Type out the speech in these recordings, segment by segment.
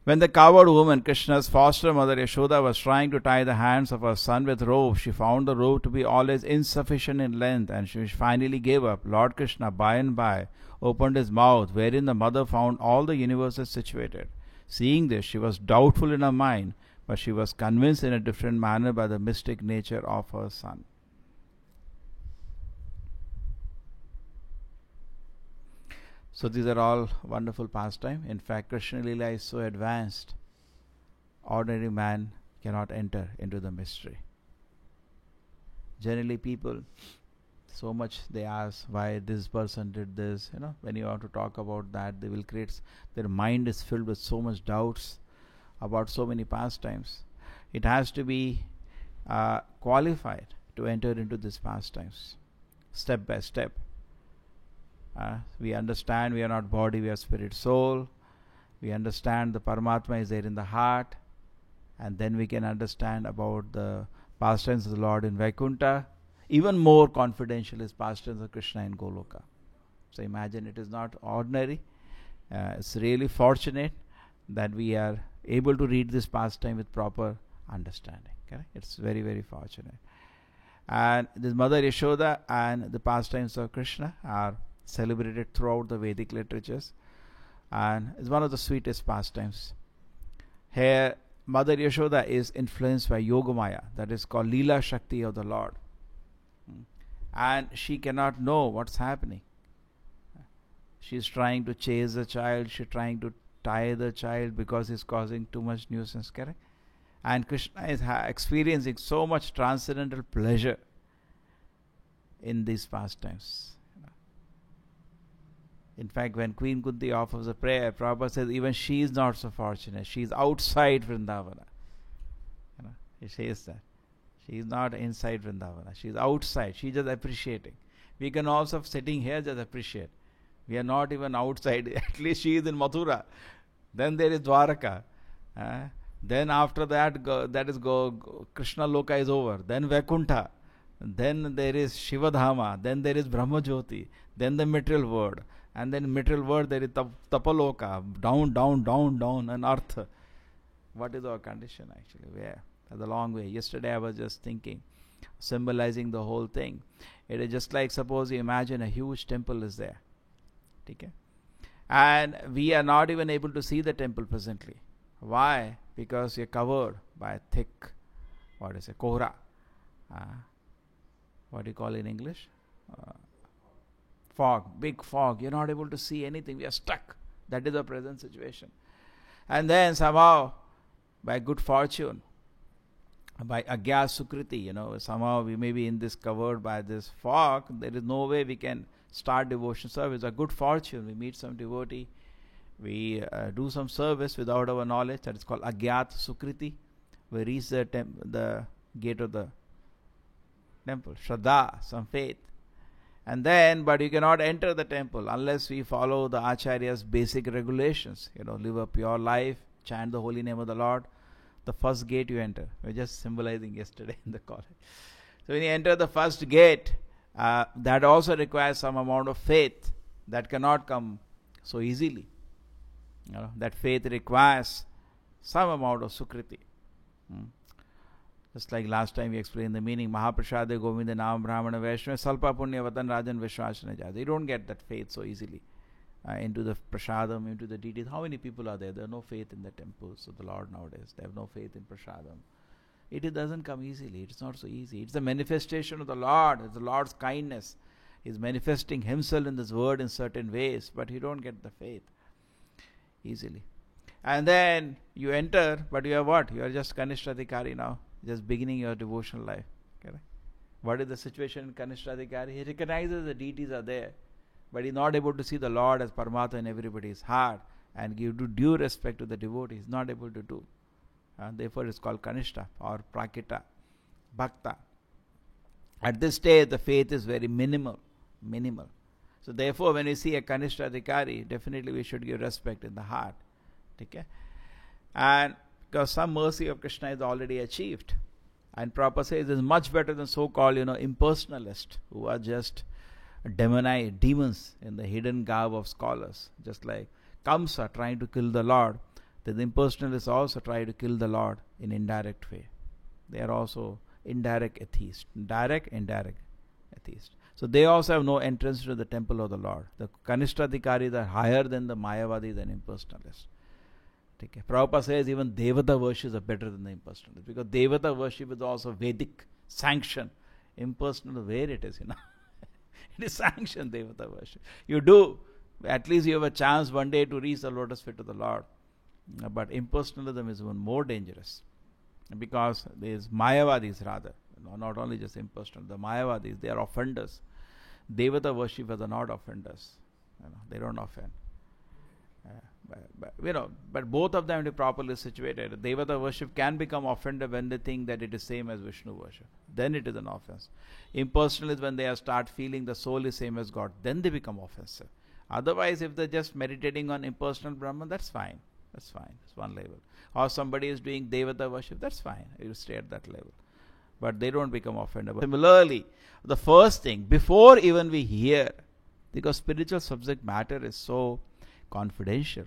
When the coward woman, Krishna's foster mother Yashoda, was trying to tie the hands of her son with rope, she found the rope to be always insufficient in length, and she finally gave up. Lord Krishna, by and by, opened his mouth, wherein the mother found all the universes situated. Seeing this, she was doubtful in her mind, but she was convinced in a different manner by the mystic nature of her son. So these are all wonderful pastime. In fact, Krishna Lila is so advanced, ordinary man cannot enter into the mystery. Generally people, so much they ask why this person did this. When you want to talk about that, they will create, their mind is filled with so much doubts about so many pastimes. It has to be qualified to enter into these pastimes, step by step. We understand we are not body, we are spirit, soul. We understand the Paramatma is there in the heart, and then we can understand about the pastimes of the Lord in Vaikuntha. Even more confidential is pastimes of Krishna in Goloka. So imagine, it is not ordinary. It's really fortunate that we are able to read this pastime with proper understanding. Correct? It's very, very fortunate. And this Mother Yashoda and the pastimes of Krishna are celebrated throughout the Vedic literatures, and it's one of the sweetest pastimes. Here, Mother Yashoda is influenced by Yogamaya, that is called Leela Shakti of the Lord, and she cannot know what's happening. She's trying to chase the child, she's trying to tie the child because he's causing too much nuisance, correct? And Krishna is experiencing so much transcendental pleasure in these pastimes. In fact, when Queen Kunti offers a prayer, Prabhupada says even she is not so fortunate. She is outside Vrindavana. He says that. She is not inside Vrindavana. She is outside. She is just appreciating. We can also, sitting here, just appreciate. We are not even outside. At least she is in Mathura. Then there is Dwaraka. Then after that, Krishna Loka is over. Then Vaikuntha. Then there is Shivadhama. Then there is Brahmajyoti. Then the material world. And then material world there is Tapaloka, down, and earth. What is our condition actually? Where? That's a long way. Yesterday I was just thinking, symbolizing the whole thing. It is just like, suppose you imagine a huge temple is there. Okay? And we are not even able to see the temple presently. Why? Because we are covered by a thick, kohra. What do you call it in English? Fog, big fog. You're not able to see anything. We are stuck. That is the present situation. And then somehow, by good fortune, by agya sukriti, somehow we may be in this, covered by this fog. There is no way we can start devotion service. A good fortune, we meet some devotee, we do some service without our knowledge. That is called agyat sukriti. We reach the gate of the temple. Shraddha, some faith. And then, but you cannot enter the temple unless we follow the Acharya's basic regulations. Live a pure life, chant the holy name of the Lord. The first gate you enter. We were just symbolizing yesterday in the college. So when you enter the first gate, that also requires some amount of faith. That cannot come so easily. That faith requires some amount of sukriti. Just like last time we explained the meaning, Mahaprasade Govinda Nam Brahmana Vaishnava Salpa Punya Vatan Rajan Vishwasana Jata. You don't get that faith so easily into the prasadam, into the deities. How many people are there? There are no faith in the temples of the Lord nowadays. They have no faith in prasadam. It doesn't come easily. It's not so easy. It's the manifestation of the Lord. It's the Lord's kindness. He's manifesting Himself in this world in certain ways, but you don't get the faith easily. And then you enter, but you are what? You are just Kanishthadhikari now. Just beginning your devotional life. Correct? What is the situation in Kanishthadhikari? He recognizes the deities are there, but he is not able to see the Lord as Paramatma in everybody's heart and give due respect to the devotee. He is not able to do. Therefore, it is called Kanishta or Prakita, Bhakta. At this stage, the faith is very minimal. So, therefore, when we see a Kanishthadhikari, definitely we should give respect in the heart. Okay? And because some mercy of Krishna is already achieved. And Prabhupada says it is much better than so-called, impersonalists who are just demons in the hidden garb of scholars. Just like Kamsa trying to kill the Lord. The impersonalists also try to kill the Lord in indirect way. They are also indirect atheists. Direct, indirect atheists. So they also have no entrance to the temple of the Lord. The Kanishtadhikaris are higher than the Mayavadis and impersonalists. Okay. Prabhupada says even Devata worships are better than the impersonalists, because Devata worship is also Vedic sanction. Impersonal, where it is, it is sanctioned Devata worship. You do, at least you have a chance one day to reach the lotus feet of the Lord. But impersonalism is even more dangerous, because there is Mayavadis rather, not only just impersonal, the Mayavadis, they are offenders. Devata worshippers are not offenders. They don't offend. But both of them to be properly situated. Devata worship can become offended when they think that it is same as Vishnu worship. Then it is an offense. Impersonal is when they start feeling the soul is same as God. Then they become offensive. Otherwise, if they're just meditating on impersonal Brahman, that's fine. That's fine. It's one level. Or somebody is doing Devata worship, that's fine. You stay at that level. But they don't become offended. Similarly, the first thing, before even we hear, because spiritual subject matter is so confidential.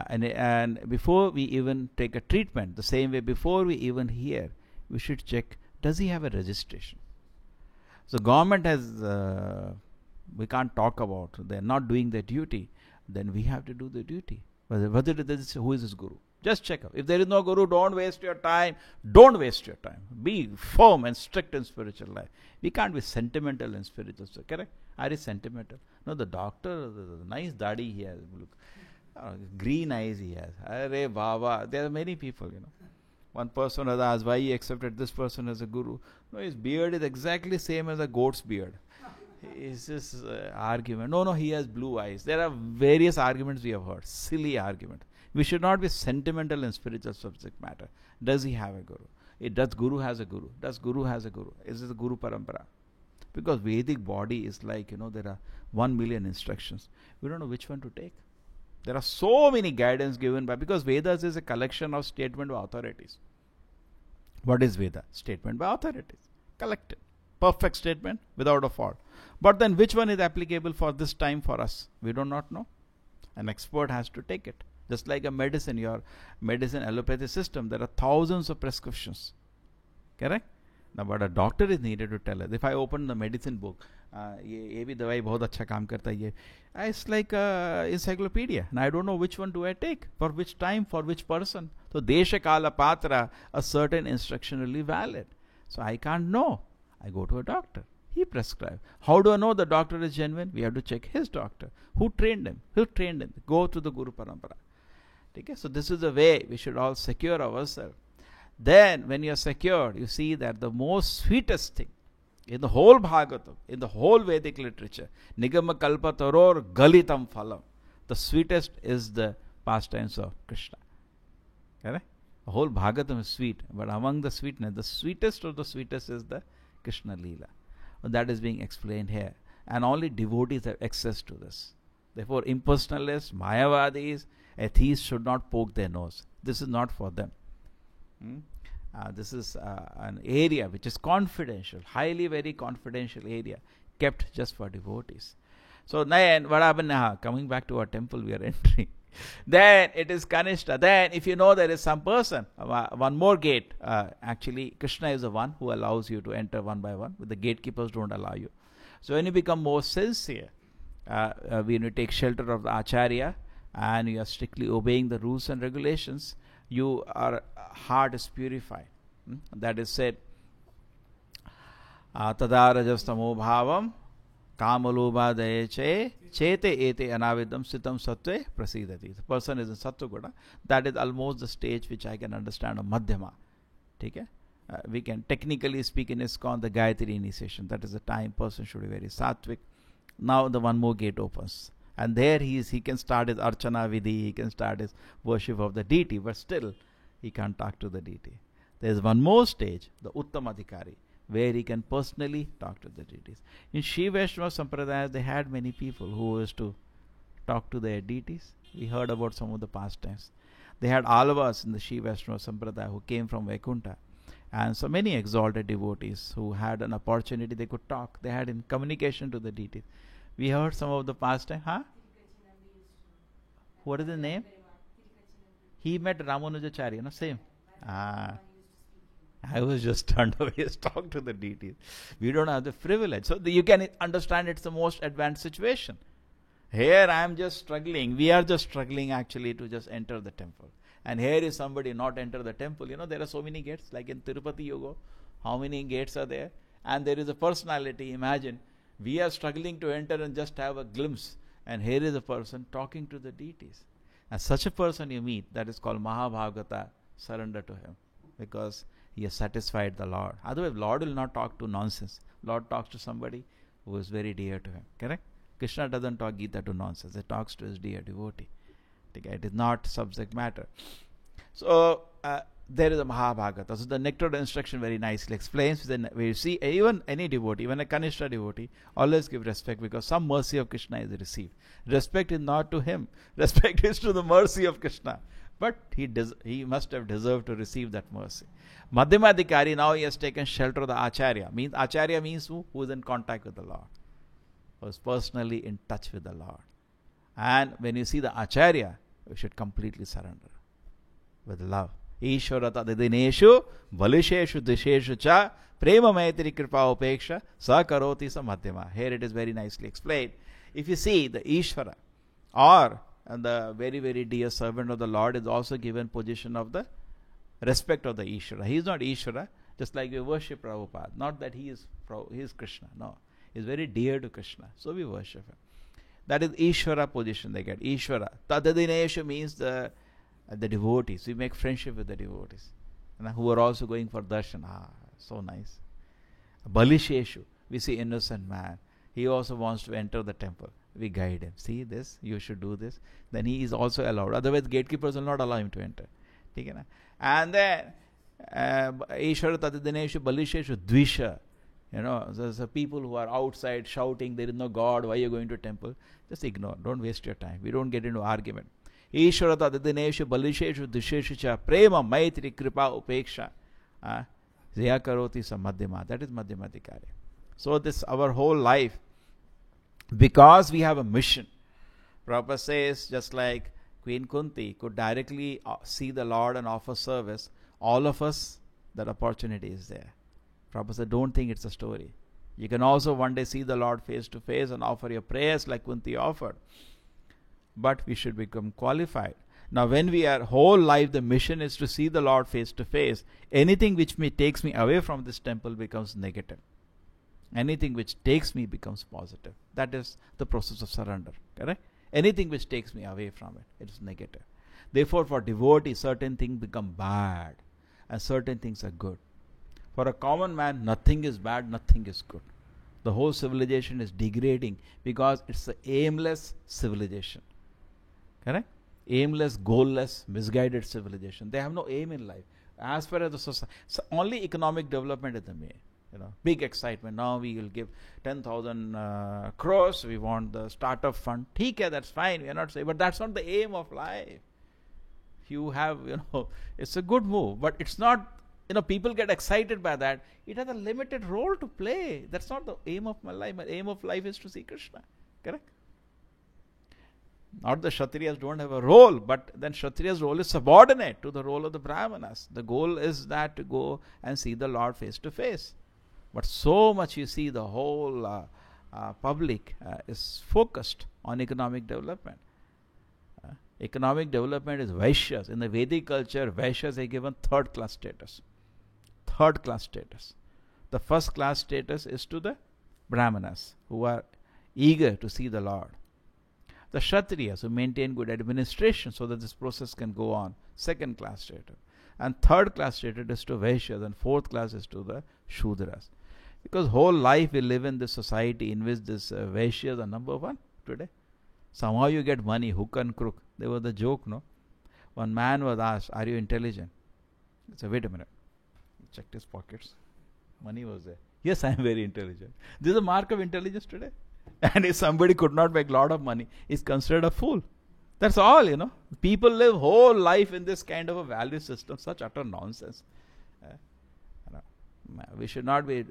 And before we even take a treatment, the same way before we even hear, we should check, does he have a registration? So government has, we can't talk about, they're not doing their duty, then we have to do the duty. Whether it is, who is his guru? Just check up. If there is no guru, don't waste your time. Don't waste your time. Be firm and strict in spiritual life. We can't be sentimental in spiritual life. Correct? Are you sentimental? No, the doctor, the nice dadi he has. Look, green eyes he has. Arey Baba. There are many people, One person has asked why he accepted this person as a guru. No, his beard is exactly same as a goat's beard. It's just argument. No, he has blue eyes. There are various arguments we have heard. Silly argument. We should not be sentimental in spiritual subject matter. Does he have a guru? Does guru has a guru? Does guru has a guru? Is it a guru parampara? Because Vedic body is like, there are 1 million instructions. We don't know which one to take. There are so many guidance given because Vedas is a collection of statement by authorities. What is Veda? Statement by authorities. Collected. Perfect statement without a fault. But then which one is applicable for this time for us? We do not know. An expert has to take it. Just like a medicine, your medicine allopathy system, there are thousands of prescriptions. Correct? Now, but a doctor is needed to tell us. If I open the medicine book, ये भी दवाई बहुत अच्छा काम करता है ये. It's like an encyclopedia, and I don't know which one do I take, for which time, for which person. So, desha kala patra, a certain instruction will be valid. So, I can't know. I go to a doctor. He prescribes. How do I know the doctor is genuine? We have to check his doctor. Who trained him? Who trained him? Go to the Guru Parampara. Okay? So this is the way we should all secure ourselves. Then, when you are secured, you see that the most sweetest thing in the whole Bhagavatam, in the whole Vedic literature, Nigama Kalpa Taror Galitam Phalam, the sweetest is the pastimes of Krishna. Correct? The whole Bhagavatam is sweet, but among the sweetness, the sweetest of the sweetest is the Krishna Leela. That is being explained here. And only devotees have access to this. Therefore, impersonalists, Mayavadis, atheists should not poke their nose. This is not for them. This is an area which is confidential, highly very confidential area, kept just for devotees. So then, what happened now? Coming back to our temple we are entering. Then it is Kanishta. Then if you know there is some person, one more gate. Actually, Krishna is the one who allows you to enter one by one. But the gatekeepers don't allow you. So when you become more sincere, when you take shelter of the Acharya and you are strictly obeying the rules and regulations, your heart is purified. That is said, Tadarajastamo bhavam kamalobhadaye che chete ete anavidam sitam sattve prasidati. The person is in sattva guna. That is almost the stage which I can understand of Madhyama. Okay? We can technically speak in ISKCON the Gayatri initiation. That is the time person should be very sattvic. Now the one more gate opens. And there he can start his Archana Vidhi, he can start his worship of the deity, but still he can't talk to the deity. There is one more stage, the Uttamadhikari, where he can personally talk to the deities. In Shiva Vaishnava Sampradaya, they had many people who used to talk to their deities. We heard about some of the pastimes. They had Alvas in the Shiva Vaishnava Sampradaya who came from Vaikuntha. And so many exalted devotees who had an opportunity, they could talk. They had in communication to the deities. We heard some of the pastime. Huh? What is the name? He met Ramanujacharya, same. Ah. I was just turned away. Talk to the deities. We don't have the privilege. So you can understand it's the most advanced situation. Here I am just struggling. We are just struggling actually to just enter the temple. And here is somebody not enter the temple. There are so many gates. Like in Tirupati you go. How many gates are there? And there is a personality. Imagine, we are struggling to enter and just have a glimpse. And here is a person talking to the deities. And such a person you meet, that is called Mahabhagata, surrender to him. Because he has satisfied the Lord. Otherwise, Lord will not talk to nonsense. Lord talks to somebody who is very dear to him. Correct? Krishna doesn't talk Gita to nonsense. He talks to his dear devotee. It is not subject matter. So, there is a Mahabhagata. So, the nectar instruction very nicely explains. Then we see even any devotee, even a Kanishta devotee, always give respect because some mercy of Krishna is received. Respect is not to him. Respect is to the mercy of Krishna. But he must have deserved to receive that mercy. Madhyamadhikari, now he has taken shelter of the Acharya. Acharya means who? Who is in contact with the Lord. Who is personally in touch with the Lord. And when you see the Acharya, you should completely surrender with love. Ishvara tadineshu balisheshu disheshu cha prema maitri kripa upeksha sa karoti sa madhyama. Here it is very nicely explained. If you see the Ishvara or the very, very dear servant of the Lord is also given position of the respect of the Ishvara. He is not Ishvara, just like we worship Prabhupada. Not that he is Krishna. No. He is very dear to Krishna. So we worship him. That is Ishvara position they get. Ishvara. Tadadineshu means the devotees. We make friendship with the devotees. Who are also going for darshan. So nice. Balisheshu. We see innocent man. He also wants to enter the temple. We guide him. See this, you should do this. Then he is also allowed. Otherwise, gatekeepers will not allow him to enter. And then, Ishvara Tadineshu Balisheshu Dvisha. There's a people who are outside shouting, there is no God, why are you going to temple? Just ignore. Don't waste your time. We don't get into argument. Ishvara Tadineshu Balisheshu Dvisheshu Cha Prema Maitri Kripa Upeksha. Zaya Karoti Sa Madhyama. That is Madhyamadhikari. So this, our whole life, because we have a mission. Prabhupada says, just like Queen Kunti could directly see the Lord and offer service, all of us, that opportunity is there. Prabhupada said, don't think it's a story. You can also one day see the Lord face to face and offer your prayers like Kunti offered. But we should become qualified. Now when we are whole life, the mission is to see the Lord face to face. Anything which takes me away from this temple becomes negative. Anything which takes me becomes positive. That is the process of surrender. Correct? Anything which takes me away from it, it is negative. Therefore, for devotees, certain things become bad and certain things are good. For a common man, nothing is bad, nothing is good. The whole civilization is degrading because it's an aimless civilization. Correct? Aimless, goalless, misguided civilization. They have no aim in life. As far as the society, so only economic development is the main. Big excitement. Now we will give 10,000 crores. We want the startup fund. Okay, that's fine. We are not saying, but that's not the aim of life. You have, it's a good move, but it's not, people get excited by that. It has a limited role to play. That's not the aim of my life. My aim of life is to see Krishna. Correct? Not the Kshatriyas don't have a role, but then Kshatriya's role is subordinate to the role of the Brahmanas. The goal is that to go and see the Lord face to face. But so much you see the whole public is focused on economic development. Economic development is Vaishyas. In the Vedic culture, Vaishyas are given third class status. Third class status. The first class status is to the Brahmanas who are eager to see the Lord. The Kshatriyas who maintain good administration so that this process can go on. Second class status. And third class status is to Vaishyas and fourth class is to the Shudras. Because whole life we live in this society in which this Vaishyas are number one today. Somehow you get money, hook and crook. There was the joke, no? One man was asked, are you intelligent? He said, wait a minute. He checked his pockets. Money was there. Yes, I am very intelligent. This is a mark of intelligence today. And if somebody could not make a lot of money, is considered a fool. That's all, People live whole life in this kind of a value system, such utter nonsense. We should not be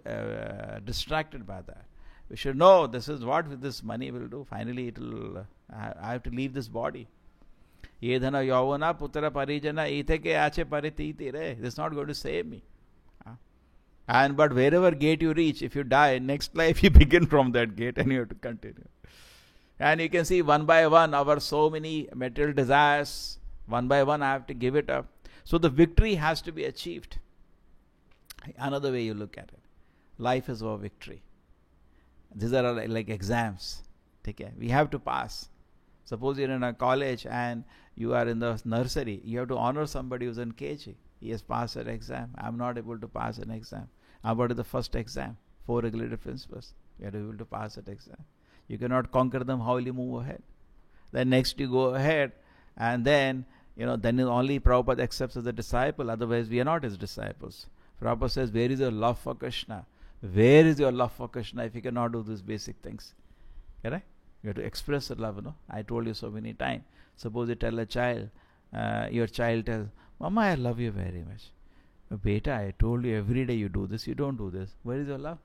distracted by that. We should know this is what this money will do. Finally, I have to leave this body. Ye dhana yavana putra parijana ite ke ache parititi re. This is not going to save me. And but wherever gate you reach, if you die, next life you begin from that gate and you have to continue. And you can see one by one our so many material desires, one by one I have to give it up. So the victory has to be achieved. Another way you look at it. Life is our victory. These are like exams. Okay? We have to pass. Suppose you're in a college and you are in the nursery. You have to honor somebody who's in KG. He has passed an exam. I'm not able to pass an exam. I'm about the first exam. 4 regulative principles. You have to be able to pass that exam. You cannot conquer them. How will you move ahead? Then next you go ahead, and then then only Prabhupada accepts as a disciple. Otherwise, we are not his disciples. Prabhupada says, where is your love for Krishna? Where is your love for Krishna if you cannot do these basic things? Correct? You have to express the love. I told you so many times. Suppose you tell a child, your child tells, Mama, I love you very much. Beta, I told you every day you do this, you don't do this. Where is your love?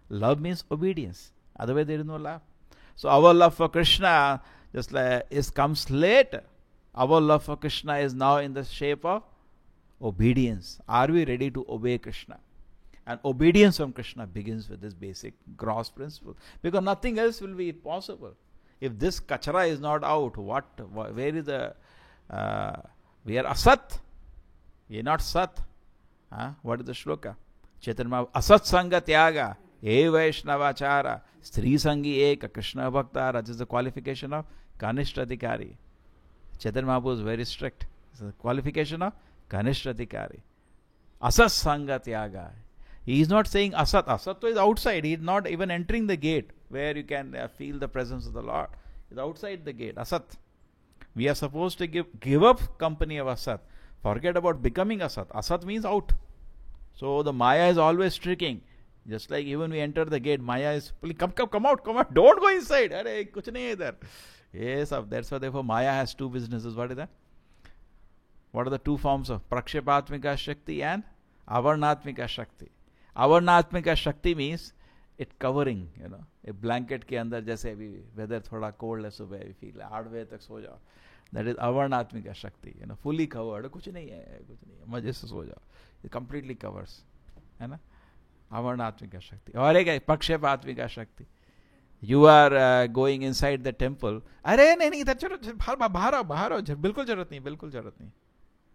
Love means obedience. Otherwise, there is no love. So our love for Krishna just comes later. Our love for Krishna is now in the shape of obedience. Are we ready to obey Krishna? And obedience from Krishna begins with this basic gross principle. Because nothing else will be possible. If this kachara is not out, where is the... we are asat. We are not sat. What is the shloka? Chaitanya asat sanga tyaga. E Vaishnavachara, Stri Sangi Eka, Krishna Bhaktara. This is the qualification of Kanishthadikari. Chaitanya Mahaprabhu is very strict. This is the qualification of Kanishthadikari. Asat Sanga Tyaga. He is not saying Asat. Asat is outside. He is not even entering the gate where you can feel the presence of the Lord. He is outside the gate. Asat. We are supposed to give up company of Asat. Forget about becoming Asat. Asat means out. So the Maya is always tricking. Just like even we enter the gate, Maya is, come out, don't go inside. Arey, kuch nahi idhar. Yes, that's why therefore Maya has two businesses. What is that? What are the two forms of Prakshepatmika Shakti and Avarnatmika Shakti? Avarnatmika Shakti means it covering, a blanket ke andar jaise abhi weather thoda cold hai subah, we feel 8 baje tak so jao. That is Avarnatmika Shakti, fully covered. Kuch nahi hai, maje se so jao. It completely covers. है ना? Avarnatmika Shakti. और एक है Pakshepatmika Shakti. You are going inside the temple. अरे नहीं इधर चलो बाहर आओ बिल्कुल जरूरत नहीं.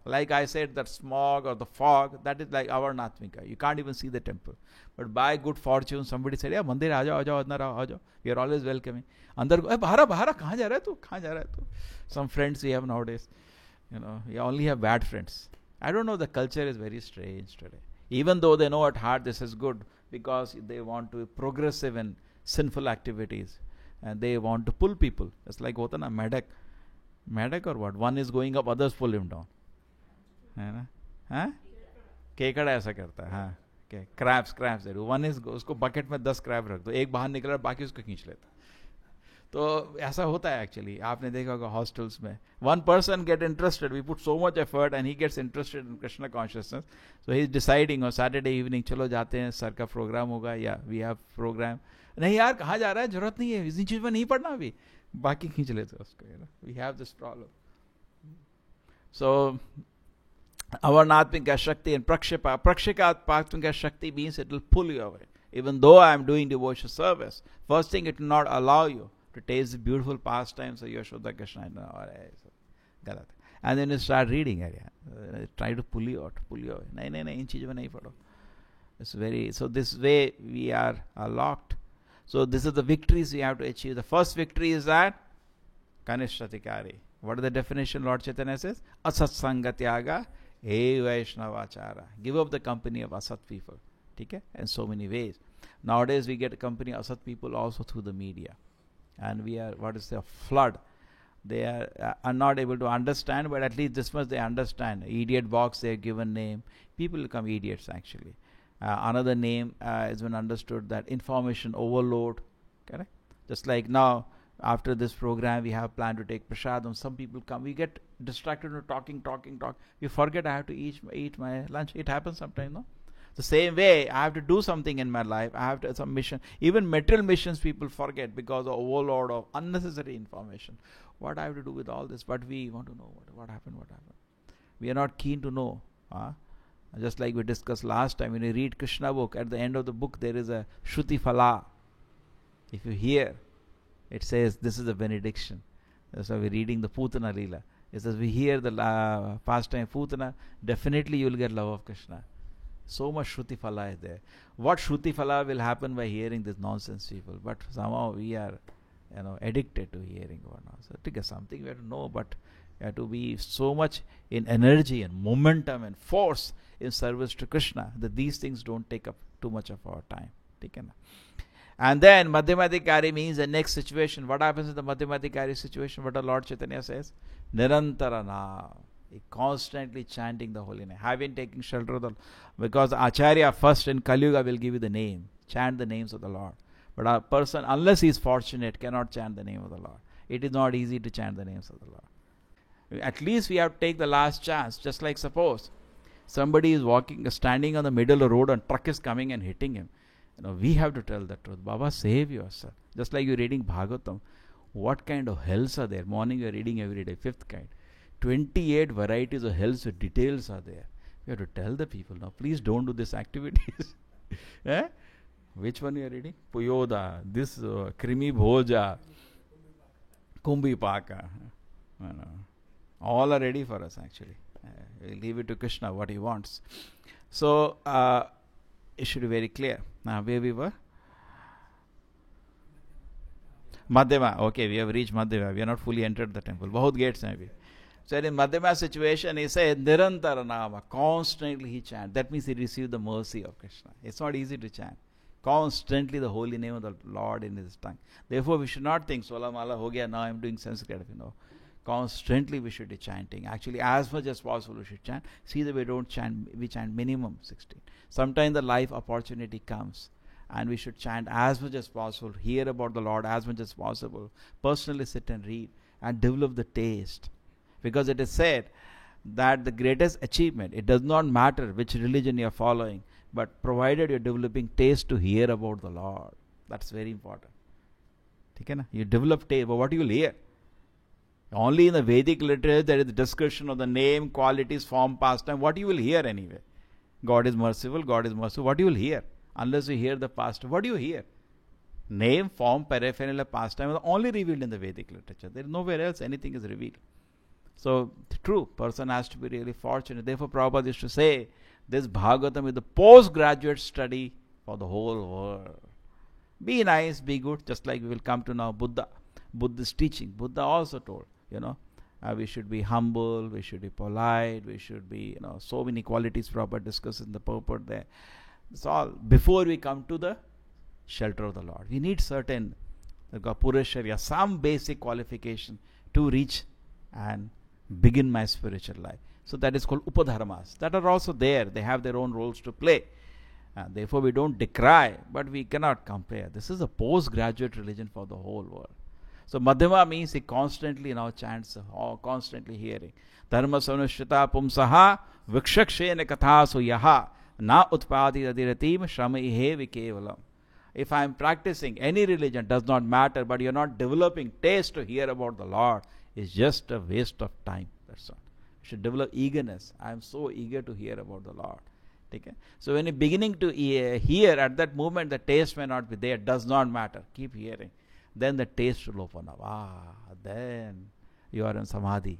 Like I said, that smog or the fog, that is like Avarnatmika. You can't even see the temple. But by good fortune, somebody said, yeah, मंदिर आ जाओ अंदर आओ. We are always welcoming. अंदर बाहर कहाँ जा रहा है तू? Some friends we have nowadays. We only have bad friends. I don't know, the culture is very strange today. Even though they know at heart this is good, because they want to be progressive in sinful activities, and they want to pull people. It's like hota na Medak or what? One is going up, others pull him down. है ना? हाँ? केकड़ा ऐसा करता है. हाँ. Okay. Crabs. One is उसको bucket में 10 crab रख दो, एक बाहर निकल रहा बाकी उसको खींच लेता. तो ऐसा होता है एक्चुअली. आपने देखा होगा हॉस्टल्स में. One person get interested. We put so much effort and he gets interested in Krishna consciousness. So he is deciding on Saturday evening, चलो जाते हैं, सर का प्रोग्राम होगा, या we have program. नहीं यार कहाँ जा रहा है, जरूरत नहीं है, इसी चीज में नहीं पढ़ना अभी, बाकी खींच लेते हैं उसको. We have this problem. So Avarnatmika Shakti and Prakshepatmika Shakti means it will pull you away. Even though I am doing devotional service, first thing, it will not allow you to taste the beautiful pastimes of Yashoda Krishna. And then you start reading. Try to pull you out. No. It's very, so this way we are locked. So this is the victories we have to achieve. The first victory is that Kanishthadikari. What is the definition Lord Chaitanya says? Asatsanga tyaga e Vaishnavachara. Give up the company of Asat people. Okay? In so many ways. Nowadays we get a company of Asat people also through the media. And we are, a flood. They are not able to understand, but at least this much they understand. Idiot box, their given name. People become idiots actually. Another name has been understood, that information overload. Correct? Just like now, after this program, we have planned to take prasadam. Some people come, we get distracted with talking. We forget I have to eat my lunch. It happens sometimes, no? The same way, I have to do something in my life. I have to some mission. Even material missions people forget because of overload of unnecessary information. What I have to do with all this? But we want to know what happened, what happened. We are not keen to know. Just like we discussed last time, when you read Krishna book, at the end of the book there is a Shruti Phala. If you hear, it says this is a benediction. That's why we're reading the Putana Leela. It says we hear the pastime Putana, definitely you will get love of Krishna. So much Shruti Phala is there. What Shruti Phala will happen by hearing this nonsense people? But somehow we are, addicted to hearing what nonsense. I think something we have to know, but we have to be so much in energy and momentum and force in service to Krishna that these things don't take up too much of our time. And then Madhyamadikari means the next situation. What happens in the Madhyamadikari situation? What the Lord Chaitanya says? Nirantarana. Constantly chanting the holy name. Having taken shelter of the, because Acharya first in Kali Yuga will give you the name. Chant the names of the Lord. But a person, unless he is fortunate, cannot chant the name of the Lord. It is not easy to chant the names of the Lord. At least we have to take the last chance. Just like suppose somebody is standing on the middle of the road and truck is coming and hitting him. We have to tell the truth. Baba, save yourself. Just like you're reading Bhagavatam. What kind of hells are there? Morning you're reading every day. Fifth kind. 28 varieties of hells with details are there. We have to tell the people, now please don't do these activities. Which one you are reading? Puyoda, this Krimi Bhoja, Kumbhi Paka. All are ready for us actually. We'll leave it to Krishna what he wants. So it should be very clear. Now where we were? Madhyama. Okay, we have reached Madhyama. We are not fully entered the temple. Bahut gates maybe. So in Madhyama situation, he said, Nirantara Nama, constantly he chant. That means he received the mercy of Krishna. It's not easy to chant. Constantly the holy name of the Lord in his tongue. Therefore, we should not think, Sola Mala ho gaya, now I'm doing Sanskrit. Constantly we should be chanting. Actually, as much as possible we should chant. See that we don't chant, we chant minimum 16. Sometimes the life opportunity comes and we should chant as much as possible, hear about the Lord as much as possible, personally sit and read and develop the taste. Because it is said that the greatest achievement, it does not matter which religion you are following, but provided you are developing taste to hear about the Lord. That's very important. You develop taste, but what you will hear? Only in the Vedic literature there is the description of the name, qualities, form, pastime. What you will hear anyway? God is merciful, God is merciful. What you will hear? Unless you hear the pastime. What do you hear? Name, form, paraphernalia, pastime are only revealed in the Vedic literature. There is nowhere else anything is revealed. So, true, person has to be really fortunate. Therefore, Prabhupada used to say, this Bhagavatam is the postgraduate study for the whole world. Be nice, be good, just like we will come to now Buddha's teaching. Buddha also told, we should be humble, we should be polite, we should be, so many qualities Prabhupada discusses in the purport there. It's all before we come to the shelter of the Lord. We need certain Purusharya, some basic qualification to reach and begin my spiritual life. So that is called Upadharmas. That are also there. They have their own roles to play. And therefore we don't decry, but we cannot compare. This is a postgraduate religion for the whole world. So Madhyama means he constantly now chants, constantly hearing. Dharma sanushrita pumsaha vikshakshena kathasu yaha na utpadi adiratim shramihe vikevalam. If I am practicing any religion, does not matter, but you are not developing taste to hear about the Lord, it's just a waste of time. That's all. You should develop eagerness. I am so eager to hear about the Lord. Okay? So when you're beginning to hear, at that moment the taste may not be there, does not matter. Keep hearing. Then the taste will open up. Then you are in samadhi.